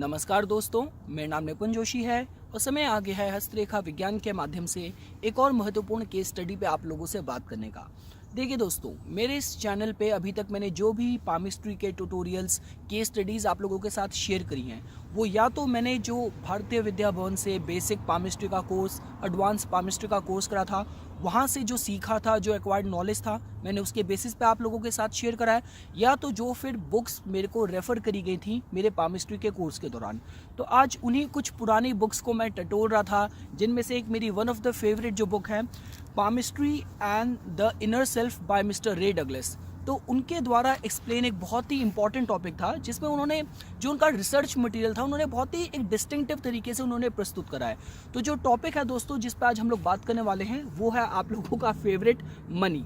नमस्कार दोस्तों, मेरा नाम निपुन जोशी है और समय आ गया है हस्तरेखा विज्ञान के माध्यम से एक और महत्वपूर्ण केस स्टडी पे आप लोगों से बात करने का। देखिए दोस्तों, मेरे इस चैनल पे अभी तक मैंने जो भी पामिस्ट्री के ट्यूटोरियल्स, केस स्टडीज़ आप लोगों के साथ शेयर करी हैं, वो या तो मैंने जो भारतीय विद्या भवन से बेसिक पामिस्ट्री का कोर्स, एडवांस पामिस्ट्री का कोर्स करा था, वहाँ से जो सीखा था, जो एक्वायर्ड नॉलेज था, मैंने उसके बेसिस पे आप लोगों के साथ शेयर करा है, या तो जो फिर बुक्स मेरे को रेफ़र करी गई थी मेरे पामिस्ट्री के कोर्स के दौरान। तो आज उन्हीं कुछ पुरानी बुक्स को मैं टटोल रहा था, जिनमें से एक मेरी वन ऑफ द फेवरेट जो बुक है, palmistry and the inner self by mister Ray Douglas. तो उनके द्वारा एक्सप्लेन एक बहुत ही इंपॉर्टेंट टॉपिक था, जिसमें उन्होंने जो उनका रिसर्च मटेरियल था, उन्होंने बहुत ही एक डिस्टिंक्टिव तरीके से उन्होंने प्रस्तुत करा है। तो जो टॉपिक है दोस्तों, जिस पर आज हम लोग बात करने वाले हैं, वो है आप लोगों का फेवरेट मनी।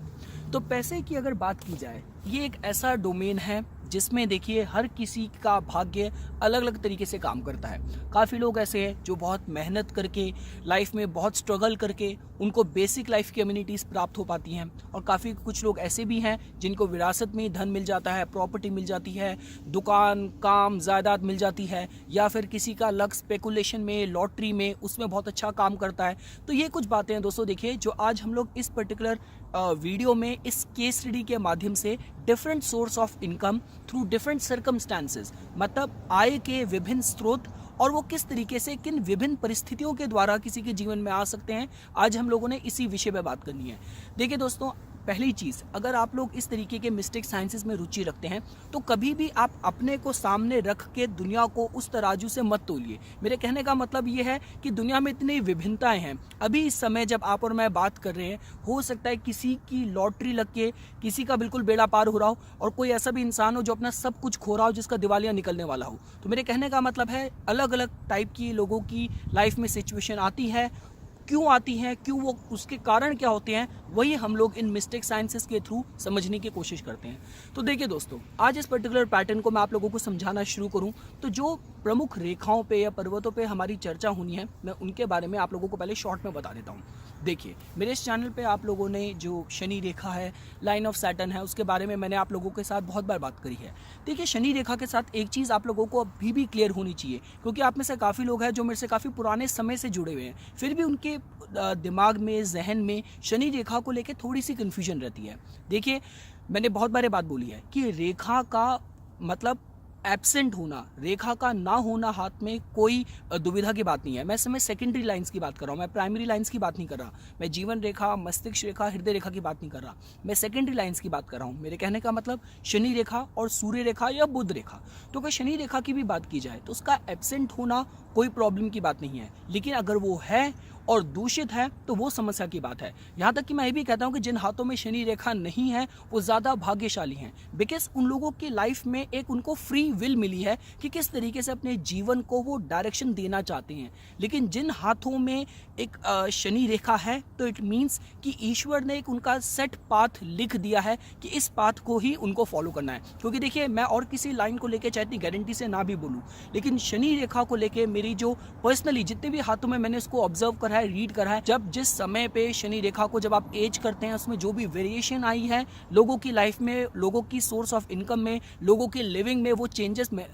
तो पैसे की अगर बात की जाए, ये एक ऐसा डोमेन है जिसमें देखिए हर किसी का भाग्य अलग अलग तरीके से काम करता है। काफ़ी लोग ऐसे हैं जो बहुत मेहनत करके, लाइफ में बहुत स्ट्रगल करके उनको बेसिक लाइफ की अम्यूनिटीज़ प्राप्त हो पाती हैं, और काफ़ी कुछ लोग ऐसे भी हैं जिनको विरासत में धन मिल जाता है, प्रॉपर्टी मिल जाती है, दुकान, काम, जायदाद मिल जाती है, या फिर किसी का लक स्पेकुलेशन में, लॉटरी में, उसमें बहुत अच्छा काम करता है। तो ये कुछ बातें हैं दोस्तों, देखिए, जो आज हम लोग इस पर्टिकुलर वीडियो में इस केस स्टडी के माध्यम से different source of income through different circumstances, मतलब आय के विभिन्न स्रोत, और वो किस तरीके से किन विभिन्न परिस्थितियों के द्वारा किसी के जीवन में आ सकते हैं, आज हम लोगों ने इसी विषय पे बात करनी है। देखिए दोस्तों, पहली चीज़, अगर आप लोग इस तरीके के मिस्टिक साइंसेस में रुचि रखते हैं, तो कभी भी आप अपने को सामने रख के दुनिया को उस तराजू से मत तोलिए। मेरे कहने का मतलब ये है कि दुनिया में इतनी विभिन्नताएं हैं। अभी इस समय जब आप और मैं बात कर रहे हैं, हो सकता है किसी की लॉटरी लग के किसी का बिल्कुल बेड़ा पार हो रहा हो, और कोई ऐसा भी इंसान हो जो अपना सब कुछ खो रहा हो, जिसका दिवालिया निकलने वाला हो। तो मेरे कहने का मतलब है, अलग अलग टाइप की लोगों की लाइफ में सिचुएशन आती है। क्यों आती हैं, क्यों, वो उसके कारण क्या होते हैं, वही हम लोग इन मिस्टिक साइंसेस के थ्रू समझने की कोशिश करते हैं। तो देखिए दोस्तों, आज इस पर्टिकुलर पैटर्न को मैं आप लोगों को समझाना शुरू करूं, तो जो प्रमुख रेखाओं पे या पर्वतों पे हमारी चर्चा होनी है, मैं उनके बारे में आप लोगों को पहले शॉर्ट में बता देता हूं। देखिए, मेरे इस चैनल पे आप लोगों ने जो शनि रेखा है, लाइन ऑफ सैटर्न है, उसके बारे में मैंने आप लोगों के साथ बहुत बार बात करी है। देखिए, शनि रेखा के साथ एक चीज़ आप लोगों को अभी भी क्लियर होनी चाहिए, क्योंकि आप में से काफ़ी लोग हैं जो मेरे से काफ़ी पुराने समय से जुड़े हुए हैं, फिर भी उनके दिमाग में, जहन में शनि रेखा को लेकर थोड़ी सी कन्फ्यूजन रहती है। देखिए, मैंने बहुत बार बात बोली है कि रेखा का मतलब एब्सेंट होना, रेखा का ना होना, हाथ में कोई दुविधा की बात नहीं है। मैं समय सेकेंडरी लाइंस की बात कर रहा हूँ, मैं प्राइमरी लाइंस की बात नहीं कर रहा। मैं जीवन रेखा, मस्तिष्क रेखा, हृदय रेखा की बात नहीं कर रहा, मैं सेकेंडरी लाइंस की बात कर रहा हूँ। मेरे कहने का मतलब शनि रेखा और सूर्य रेखा या बुध रेखा। तो अगर शनि रेखा की भी बात की जाए, तो उसका एब्सेंट होना कोई प्रॉब्लम की बात नहीं है, लेकिन अगर वो है और दूषित है, तो वो समस्या की बात है। यहाँ तक कि मैं ये भी कहता हूँ कि जिन हाथों में शनि रेखा नहीं है, वो ज़्यादा भाग्यशाली हैं, बिकॉज उन लोगों की लाइफ में एक उनको फ्री विल मिली है कि किस तरीके से अपने जीवन को वो डायरेक्शन देना चाहते हैं। लेकिन जिन हाथों में एक शनि रेखा है, तो इट मीन्स कि ईश्वर ने एक उनका सेट पाथ लिख दिया है कि इस पाथ को ही उनको फॉलो करना है। क्योंकि देखिए, मैं और किसी लाइन को लेकर चाहे इतनी गारंटी से ना भी बोलूँ, लेकिन शनि रेखा को लेकर मेरी जो पर्सनली जितने भी हाथों में मैंने उसको ऑब्जर्व करा है, रीड करा है, जब जिस समय पे शनि रेखा को जब आप एज करते हैं, उसमें जो भी वेरिएशन आई है लोगों की लाइफ में, लोगों की सोर्स ऑफ इनकम में, लोगों की लिविंग में, वो चेंजेस में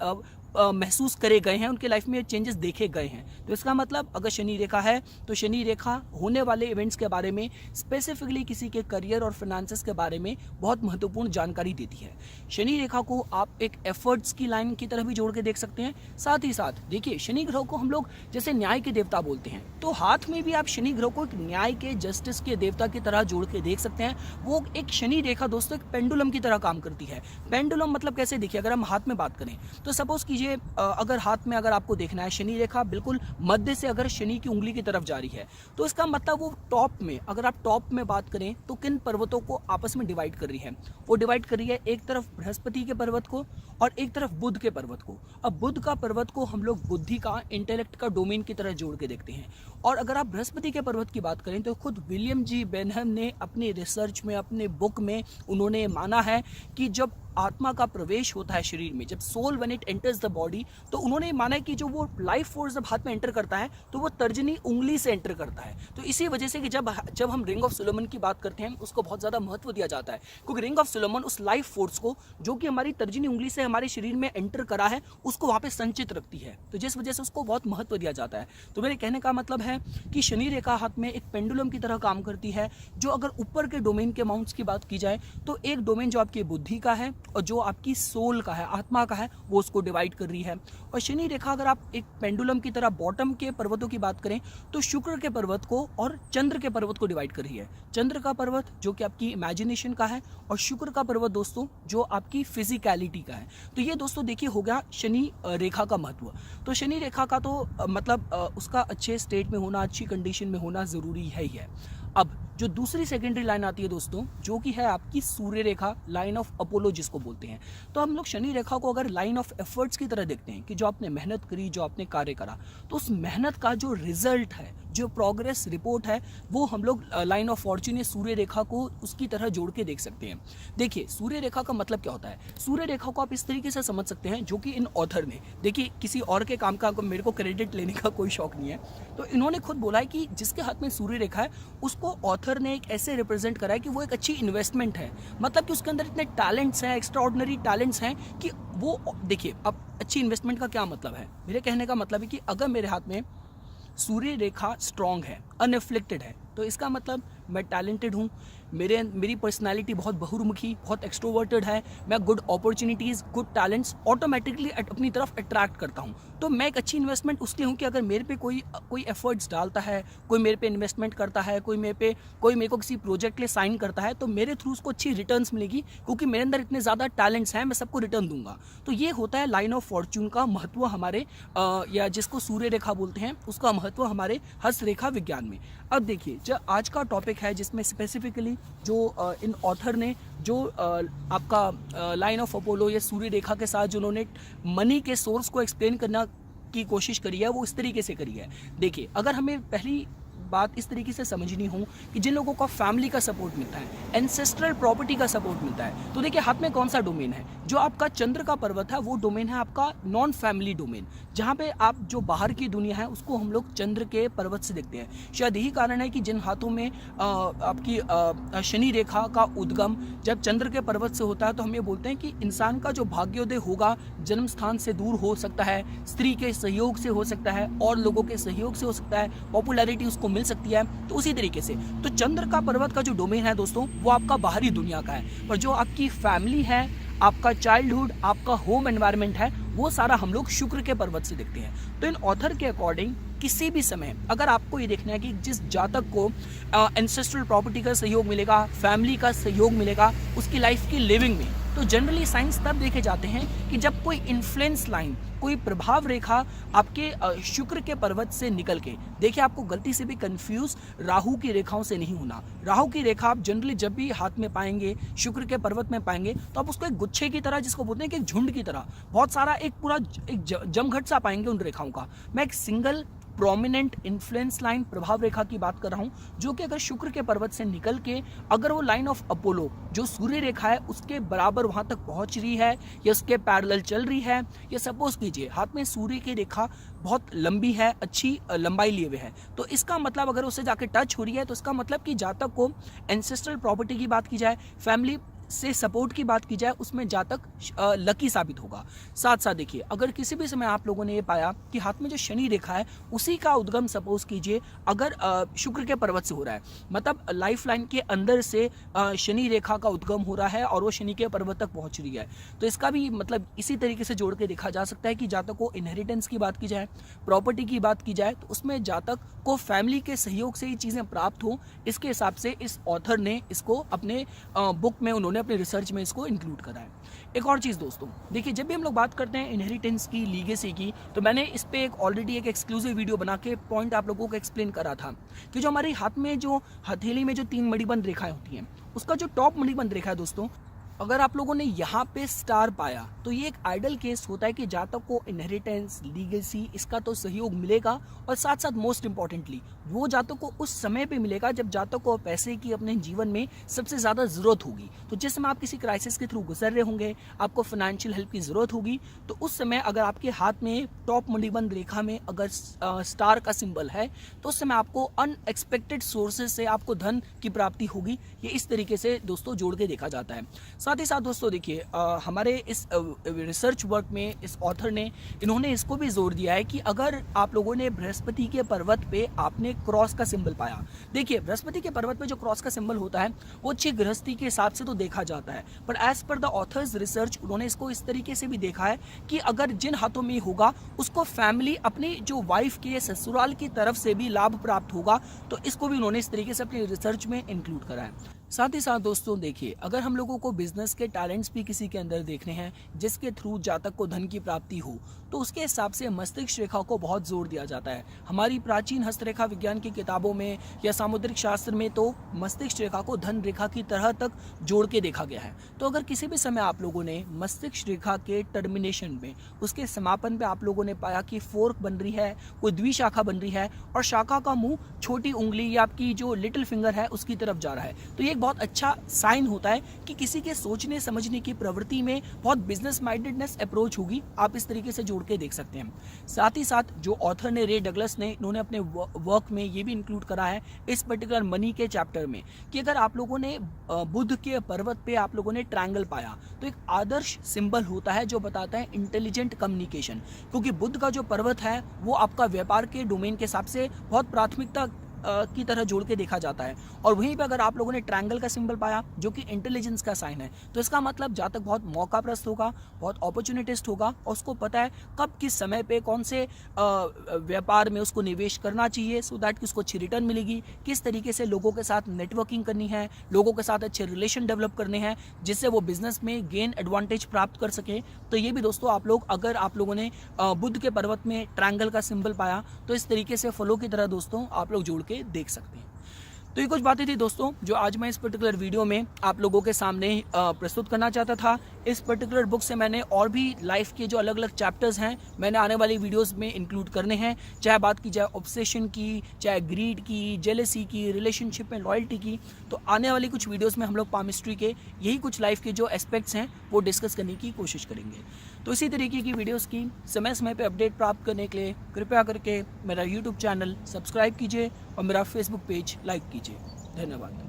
महसूस करे गए हैं, उनके लाइफ में चेंजेस देखे गए हैं। तो इसका मतलब अगर शनि रेखा है, तो शनि रेखा होने वाले इवेंट्स के बारे में, स्पेसिफिकली किसी के करियर और फाइनेंसेस के बारे में बहुत महत्वपूर्ण जानकारी देती है। शनि रेखा को आप एक एफर्ट्स की लाइन की तरह भी जोड़ के देख सकते हैं। साथ ही साथ देखिए, शनि ग्रह को हम लोग जैसे न्याय के देवता बोलते हैं, तो हाथ में भी आप शनि ग्रह को एक न्याय के, जस्टिस के देवता की तरह जोड़ के देख सकते हैं। वो एक शनि रेखा दोस्तों एक पेंडुलम की तरह काम करती है। पेंडुलम मतलब कैसे, देखिए, अगर हम हाथ में बात करें, तो सपोज कीजिए अगर हाथ में अगर आपको देखना है, शनि रेखा बिल्कुल मध्य से अगर शनि की उंगली की तरफ जा रही है, तो इसका मतलब वो टॉप में, अगर आप टॉप में बात करें, तो किन पर्वतों को आपस में डिवाइड कर रही है, वो डिवाइड कर रही है एक तरफ बृहस्पति के पर्वत को और एक तरफ बुध के पर्वत को। अब बुध का पर्वत को हम लोग बुद्धि का, इंटेलेक्ट का डोमेन की तरह जोड़ के देखते हैं। और अगर आप बृहस्पति के पर्वत की बात करें, तो खुद विलियम जी बेनहम ने अपनी रिसर्च में, अपने बुक में उन्होंने माना है कि जब आत्मा का प्रवेश होता है शरीर में, जब soul when it enters the body, तो उन्होंने माना है कि जो वो लाइफ फोर्स जब हाथ में एंटर करता है तो वो तर्जनी उंगली से एंटर करता है। तो इसी वजह से कि जब हम रिंग ऑफ सोलोमन की बात करते हैं उसको बहुत ज़्यादा महत्व दिया जाता है, क्योंकि रिंग ऑफ सोलोमन उस लाइफ फोर्स को जो कि हमारी तर्जनी उंगली से हमारे शरीर में एंटर करा है उसको वहाँ पे संचित रखती है, तो जिस वजह से उसको बहुत महत्व दिया जाता है। तो मेरे कहने का मतलब है कि शनि रेखा हाथ में एक पेंडुलम की तरह काम करती है, जो अगर ऊपर के डोमेन के अमाउंट्स की बात की जाए तो एक डोमेन जो आपकी बुद्धि का है और जो आपकी सोल का है, आत्मा का है, वो उसको डिवाइड कर रही है। और शनि रेखा अगर आप एक पेंडुलम की तरह बॉटम के पर्वतों की बात करें तो शुक्र के पर्वत को और चंद्र के पर्वत को डिवाइड कर रही है। चंद्र का पर्वत जो कि आपकी इमेजिनेशन का है और शुक्र का पर्वत दोस्तों जो आपकी फिजिकलिटी का है। तो ये दोस्तों देखिए हो गया शनि रेखा का महत्व। तो शनि रेखा का तो मतलब उसका अच्छे स्टेट में होना, अच्छी कंडीशन में होना ज़रूरी है ही है। अब जो दूसरी सेकेंडरी लाइन आती है दोस्तों, जो कि है आपकी सूर्य रेखा, लाइन ऑफ अपोलो जिसको बोलते हैं। तो हम लोग शनि रेखा को अगर लाइन ऑफ एफर्ट्स की तरह देखते हैं कि जो आपने मेहनत करी, जो आपने कार्य करा, तो उस मेहनत का जो रिजल्ट है, जो प्रोग्रेस रिपोर्ट है, वो हम लोग लाइन ऑफ फॉर्च्यून या सूर्य रेखा को उसकी तरह जोड़ के देख सकते हैं। देखिए सूर्य रेखा का मतलब क्या होता है। सूर्य रेखा को आप इस तरीके से समझ सकते हैं, जो कि इन ऑथर ने, देखिए किसी और के काम का मेरे को क्रेडिट लेने का कोई शौक नहीं है, तो इन्होंने खुद बोला है कि जिसके हाथ में सूर्य रेखा है उसको ऑथर ने एक ऐसे रिप्रेजेंट करा है कि वो एक अच्छी इन्वेस्टमेंट है। मतलब कि उसके अंदर इतने टैलेंट्स हैं, एक्स्ट्राऑर्डिनरी टैलेंट्स हैं कि वो, देखिए अब अच्छी इन्वेस्टमेंट का क्या मतलब है, मेरे कहने का मतलब है कि अगर मेरे हाथ में सूर्य रेखा स्ट्रांग है, अनएफ्लिक्टेड है, तो इसका मतलब मैं टैलेंटेड हूँ, मेरी पर्सनालिटी बहुत बहुमुखी, बहुत एक्सट्रोवर्टेड है, मैं good opportunities, good talents automatically अपनी तरफ अट्रैक्ट करता हूँ। तो मैं एक अच्छी इन्वेस्टमेंट उसके हूँ कि अगर मेरे पे कोई एफर्ट्स डालता है, कोई मेरे पे इन्वेस्टमेंट करता है, कोई मेरे को किसी प्रोजेक्ट के लिए साइन करता है, तो मेरे थ्रू उसको अच्छी रिटर्न्स मिलेगी, क्योंकि मेरे अंदर इतने ज़्यादा टैलेंट्स हैं, मैं सबको रिटर्न दूंगा। तो ये होता है लाइन ऑफ फॉर्च्यून का महत्व हमारे या जिसको सूर्य रेखा बोलते हैं उसका महत्व हमारे हस्तरेखा विज्ञान में। अब देखिए जो आज का टॉपिक है जिसमें स्पेसिफिकली जो इन ऑथर ने जो आपका लाइन ऑफ अपोलो या सूर्य रेखा के साथ जो उन्होंने मनी के सोर्स को एक्सप्लेन करना की कोशिश करी है वो इस तरीके से करी है। देखिए अगर हमें पहली बात इस तरीके से समझनी हो कि जिन लोगों को फैमिली का सपोर्ट मिलता है, एंसेस्ट्रल प्रॉपर्टी का सपोर्ट मिलता है, तो देखिए हाथ में कौन सा डोमेन है, जो आपका चंद्र का पर्वत है वो डोमेन है आपका नॉन फैमिली डोमेन, जहाँ पे आप जो बाहर की दुनिया है उसको हम लोग चंद्र के पर्वत से देखते हैं। शायद यही कारण है कि जिन हाथों में आपकी शनि रेखा का उद्गम जब चंद्र के पर्वत से होता है तो हम ये बोलते हैं कि इंसान का जो भाग्योदय होगा जन्म स्थान से दूर हो सकता है, स्त्री के सहयोग से हो सकता है, और लोगों के सहयोग से हो सकता है, पॉपुलैरिटी उसको मिल सकती है। तो उसी तरीके से तो चंद्र का पर्वत का जो डोमेन है दोस्तों वो आपका बाहरी दुनिया का है, पर जो आपकी फैमिली है, आपका चाइल्डहुड, आपका होम एनवायरनमेंट है, वो सारा हम लोग शुक्र के पर्वत से देखते हैं। तो इन ऑथर के अकॉर्डिंग किसी भी समय अगर आपको ये देखना है कि जिस जातक को एंसेस्ट्रल प्रॉपर्टी का सहयोग मिलेगा, फैमिली का सहयोग मिलेगा उसकी लाइफ की लिविंग में, तो जनरली साइंस तब देखे जाते हैं कि जब कोई इन्फ्लुएंस लाइन, कोई प्रभाव रेखा आपके शुक्र के पर्वत से निकल के, देखिए आपको गलती से भी कंफ्यूज राहु की रेखाओं से नहीं होना। राहु की रेखा आप जनरली जब भी हाथ में पाएंगे, शुक्र के पर्वत में पाएंगे, तो आप उसको एक गुच्छे की तरह, जिसको बोलते हैं कि एक झुंड की तरह, बहुत सारा एक पूरा एक जमघट सा पाएंगे उन रेखाओं का। मैं एक सिंगल प्रोमिनेंट इन्फ्लुएंस लाइन प्रभाव रेखा की बात कर रहा हूं, जो कि अगर शुक्र के पर्वत से निकल के अगर वो लाइन ऑफ अपोलो जो सूर्य रेखा है उसके बराबर वहां तक पहुंच रही है या उसके पैरेलल चल रही है, या सपोज कीजिए हाथ में सूर्य की रेखा बहुत लंबी है, अच्छी लंबाई लिए हुए है, तो इसका मतलब अगर उससे जाके टच हो रही है तो इसका मतलब कि जातक को एंसेस्ट्रल प्रॉपर्टी की बात की जाए, फैमिली से सपोर्ट की बात की जाए, उसमें जातक लकी साबित होगा। साथ साथ देखिए अगर किसी भी समय आप लोगों ने ये पाया कि हाथ में जो शनि रेखा है उसी का उद्गम सपोज कीजिए अगर शुक्र के पर्वत से हो रहा है, मतलब लाइफ लाइन के अंदर से शनि रेखा का उद्गम हो रहा है और वो शनि के पर्वत तक पहुंच रही है, तो इसका भी मतलब इसी तरीके से जोड़ के देखा जा सकता है कि जातक को इनहेरिटेंस की बात की जाए, प्रॉपर्टी की बात की जाए, तो उसमें जातक को फैमिली के सहयोग से ये चीज़ें प्राप्त हो। इसके हिसाब से इस ऑथर ने इसको अपने बुक में, उन्होंने अपने रिसर्च में इसको इंक्लूड करा है। एक और चीज़ दोस्तों, देखिए जब भी हम लोग बात करते हैं इनहेरिटेंस की, लीगेसी की, तो मैंने इस पे ऑलरेडी एक एक्सक्लूसिव वीडियो बना के पॉइंट आप लोगों को एक्सप्लेन करा था कि जो हमारे हाथ में जो हथेली में जो 3 मणिबंध रेखाएं होती हैं, उसका जो टॉप मणिबंध रेखा है दोस्तों, अगर आप लोगों ने यहाँ पे स्टार पाया तो ये एक आइडल केस होता है कि जातक को इनहेरिटेंस, लीगेसी, इसका तो सहयोग मिलेगा और साथ साथ मोस्ट इंपॉर्टेंटली वो जातक को उस समय पे मिलेगा जब जातक को पैसे की अपने जीवन में सबसे ज़्यादा ज़रूरत होगी। तो जिस समय आप किसी क्राइसिस के थ्रू गुजर रहे होंगे, आपको फाइनेंशियल हेल्प की ज़रूरत होगी, तो उस समय अगर आपके हाथ में टॉप मणिबंध रेखा में अगर स्टार का सिंबल है तो उस समय आपको अनएक्सपेक्टेड सोर्सेज से आपको धन की प्राप्ति होगी। ये इस तरीके से दोस्तों जोड़ के देखा जाता है। साथ ही साथ दोस्तों देखिए हमारे इस रिसर्च वर्क में इस ऑथर ने इन्होंने इसको भी जोर दिया है कि अगर आप लोगों ने बृहस्पति के पर्वत पे आपने क्रॉस का सिंबल पाया, देखिए बृहस्पति के पर्वत पे जो क्रॉस का सिंबल होता है वो अच्छी गृहस्थी के हिसाब से तो देखा जाता है, पर as per the author's research उन्होंने इसको इस तरीके से भी देखा है कि अगर जिन हाथों में होगा उसको फैमिली अपनी जो वाइफ के ससुराल की तरफ से भी लाभ प्राप्त होगा। तो इसको भी उन्होंने इस तरीके से अपनी रिसर्च में इंक्लूड करा है। साथ ही साथ दोस्तों देखिए अगर हम लोगों को बिजनेस के टैलेंट्स भी किसी के अंदर देखने हैं जिसके थ्रू जातक को धन की प्राप्ति हो, तो उसके हिसाब से मस्तिष्क रेखा को बहुत जोर दिया जाता है। हमारी प्राचीन हस्तरेखा विज्ञान की किताबों में या सामुद्रिक शास्त्र में तो मस्तिष्क रेखा को धन रेखा की तरह तक जोड़ के देखा गया है। तो अगर किसी भी समय आप लोगों ने मस्तिष्क रेखा के टर्मिनेशन में, उसके समापन पे आप लोगों ने पाया कि फोर्क बन रही है, कोई द्विशाखा बन रही है और शाखा का मुंह छोटी उंगली या आपकी जो लिटिल फिंगर है उसकी तरफ जा रहा है, तो ये बहुत अच्छा साइन होता है कि किसी के सोचने समझने की प्रवृत्ति में बहुत बिजनेस माइंडेडनेस अप्रोच होगी। आप इस तरीके से जोड़ के देख सकते हैं। साथ ही साथ जो ऑथर ने, रे डगलस ने, इन्होंने अपने वर्क में ये भी इंक्लूड करा है इस पर्टिकुलर मनी के चैप्टर में कि अगर आप लोगों ने बुध के पर्वत पे आप लोगों ने ट्रायंगल पाया तो एक आदर्श सिंबल होता है जो बताता है इंटेलिजेंट कम्युनिकेशन, क्योंकि बुध का जो पर्वत है वो आपका व्यापार के डोमेन के हिसाब से बहुत प्राथमिकता की तरह जोड़ के देखा जाता है। और वहीं पे अगर आप लोगों ने ट्रायंगल का सिंबल पाया जो कि इंटेलिजेंस का साइन है, तो इसका मतलब जातक बहुत मौकाप्रस्त होगा, बहुत अपॉर्चुनिटिस्ट होगा और उसको पता है कब किस समय पे कौन से व्यापार में उसको निवेश करना चाहिए सो दैट कि उसको अच्छी रिटर्न मिलेगी, किस तरीके से लोगों के साथ नेटवर्किंग करनी है, लोगों के साथ अच्छे रिलेशन डेवलप करने हैं जिससे वो बिजनेस में गेन एडवांटेज प्राप्त कर सके। तो ये भी दोस्तों आप लोग, अगर आप लोगों ने बुध के पर्वत में ट्रायंगल का सिंबल पाया तो इस तरीके से फलों की तरह दोस्तों आप लोग जोड़ के देख सकते हैं। तो ये कुछ बातें थी दोस्तों जो आज मैं इस पर्टिकुलर वीडियो में आप लोगों के सामने प्रस्तुत करना चाहता था। इस पर्टिकुलर बुक से मैंने और भी लाइफ के जो अलग अलग चैप्टर्स हैं मैंने आने वाली वीडियोस में इंक्लूड करने हैं, चाहे बात की जाए ऑब्सेशन की, चाहे ग्रीड की, जेलसी की, रिलेशनशिप में लॉयल्टी की। तो आने वाली कुछ वीडियोस में हम लोग पामिस्ट्री के यही कुछ लाइफ के जो एस्पेक्ट्स हैं वो डिस्कस करने की कोशिश करेंगे। तो इसी तरीके की वीडियोस की समय समय पे अपडेट प्राप्त करने के लिए कृपया करके मेरा यूट्यूब चैनल सब्सक्राइब कीजिए और मेरा फेसबुक पेज लाइक कीजिए। धन्यवाद।